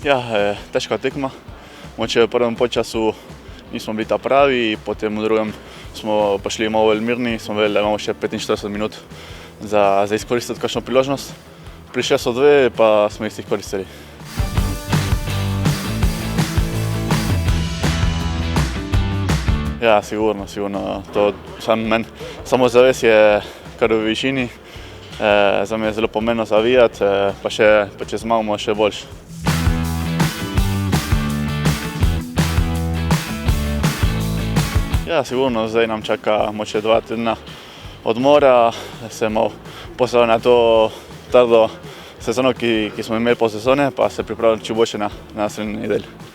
Ja, težka tekma. Mogoče v prvem polčasu nismo bili ta pravi, potem v drugem smo prišli malo bolj mirni, smo vedeli, da imamo še 45 minut za izkoristiti kakšno priložnost. Prišli so dve, pa smo jih koristili. Ja, sigurno. To samozavest je kar v višini. Za me je zelo pomembno zavijati, pa če zmagamo še boljše. Ja, sigurno, zdaj nam čaka mogoče 2 tedna odmora, da se malo postavimo na to trdo sezono, ki smo imeli po sezone, pa se pripravimo čim boljše na naslednji nedelji.